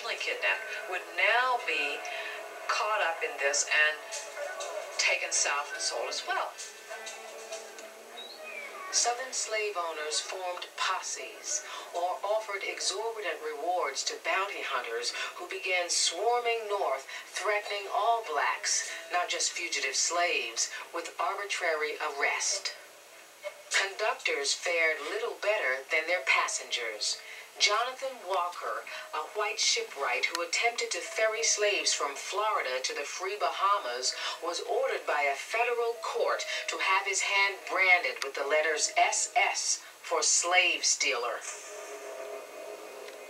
originally kidnapped would now be caught up in this and taken south and sold as well. Southern slave owners formed posses or offered exorbitant rewards to bounty hunters who began swarming north, threatening all blacks, not just fugitive slaves, with arbitrary arrest. Conductors fared little better than their passengers. Jonathan Walker, a white shipwright who attempted to ferry slaves from Florida to the free Bahamas, was ordered by a federal court to have his hand branded with the letters SS for slave stealer.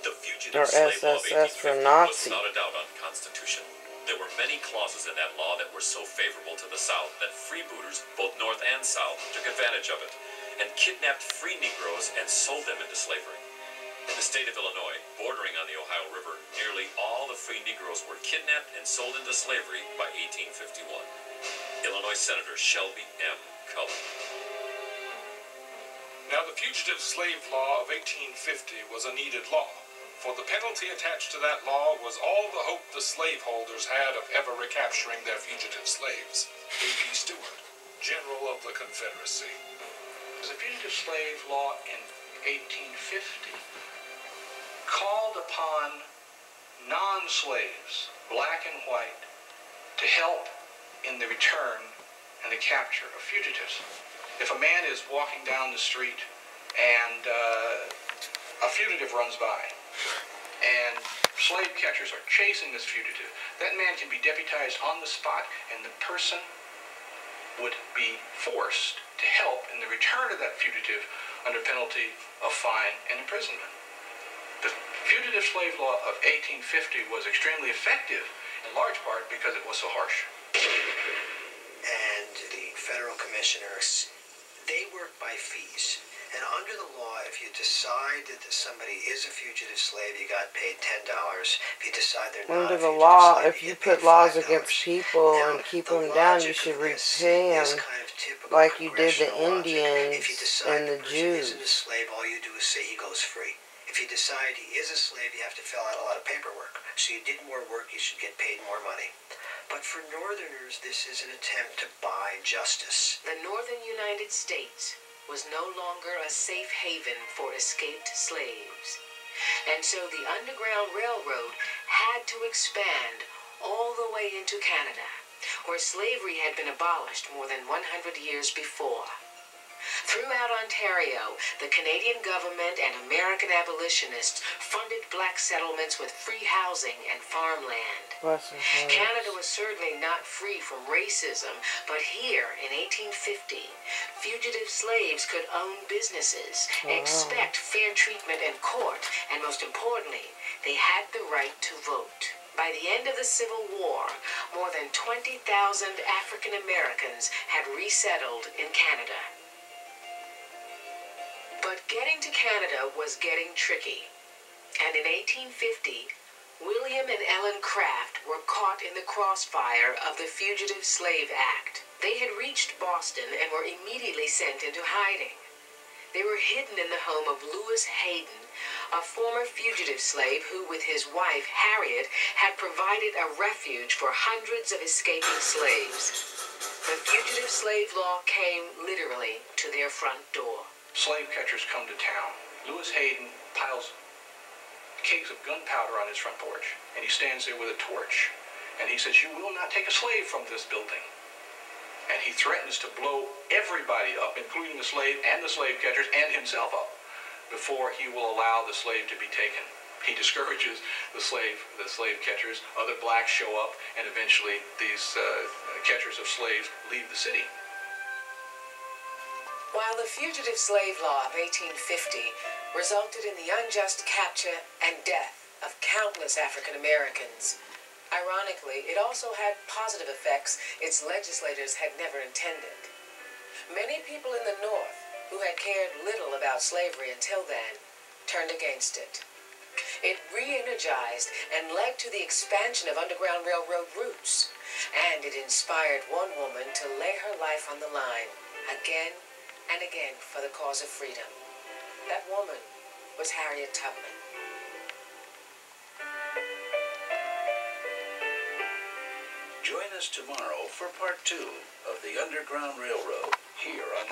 The Fugitive Slave Law of SSS for 1850 Nazi. was not a doubt unconstitutional. There were many clauses in that law that were so favorable to the South that freebooters, both North and South, took advantage of it and kidnapped free Negroes and sold them into slavery. In the state of Illinois, bordering on the Ohio River, nearly all the free Negroes were kidnapped and sold into slavery by 1851. Illinois Senator Shelby M. Cullen. Now, the Fugitive Slave Law of 1850 was a needed law, for the penalty attached to that law was all the hope the slaveholders had of ever recapturing their fugitive slaves. A.P. Stewart, General of the Confederacy. The Fugitive Slave Law in 1850 called upon non-slaves, black and white, to help in the return and the capture of fugitives. If a man is walking down the street and a fugitive runs by and slave catchers are chasing this fugitive, that man can be deputized on the spot and the person would be forced to help in the return of that fugitive under penalty of fine and imprisonment. The Fugitive Slave Law of 1850 was extremely effective, in large part because it was so harsh. And the federal commissioners, they work by fees. And under the law, if you decide that somebody is a fugitive slave, you got paid $10. If you decide they're not Under a the fugitive law, slave, if you you get paid put laws $5. against people Now, and keep the them down, you logic should of this repay them, is kind of typical like you did the congressional logic. Indians If you decide and the person Jews. isn't a slave, all you do is say he goes free. If you decide he is a slave, you have to fill out a lot of paperwork. So you did more work, you should get paid more money. But for Northerners, this is an attempt to buy justice. The northern United States was no longer a safe haven for escaped slaves. And so the Underground Railroad had to expand all the way into Canada, where slavery had been abolished more than 100 years before. Throughout Ontario, the Canadian government and American abolitionists funded black settlements with free housing and farmland. Canada was certainly not free from racism, but here in 1850, fugitive slaves could own businesses, expect fair treatment in court, and most importantly, they had the right to vote. By the end of the Civil War, more than 20,000 African Americans had resettled in Canada. But getting to Canada was getting tricky. And in 1850, William and Ellen Craft were caught in the crossfire of the Fugitive Slave Act. They had reached Boston and were immediately sent into hiding. They were hidden in the home of Lewis Hayden, a former fugitive slave who, with his wife, Harriet, had provided a refuge for hundreds of escaping slaves. The Fugitive Slave Law came literally to their front door. Slave catchers come to town. Lewis Hayden piles kegs of gunpowder on his front porch, and he stands there with a torch, and he says, "You will not take a slave from this building." And he threatens to blow everybody up, including the slave and the slave catchers and himself up, before he will allow the slave to be taken. He discourages the slave catchers. Other blacks show up, and eventually these catchers of slaves leave the city. While the Fugitive Slave Law of 1850 resulted in the unjust capture and death of countless African Americans, ironically, it also had positive effects its legislators had never intended. Many people in the North, who had cared little about slavery until then, turned against it. It re-energized and led to the expansion of Underground Railroad routes, and it inspired one woman to lay her life on the line again and again for the cause of freedom. That woman was Harriet Tubman. Join us tomorrow for part 2 of the Underground Railroad, here on the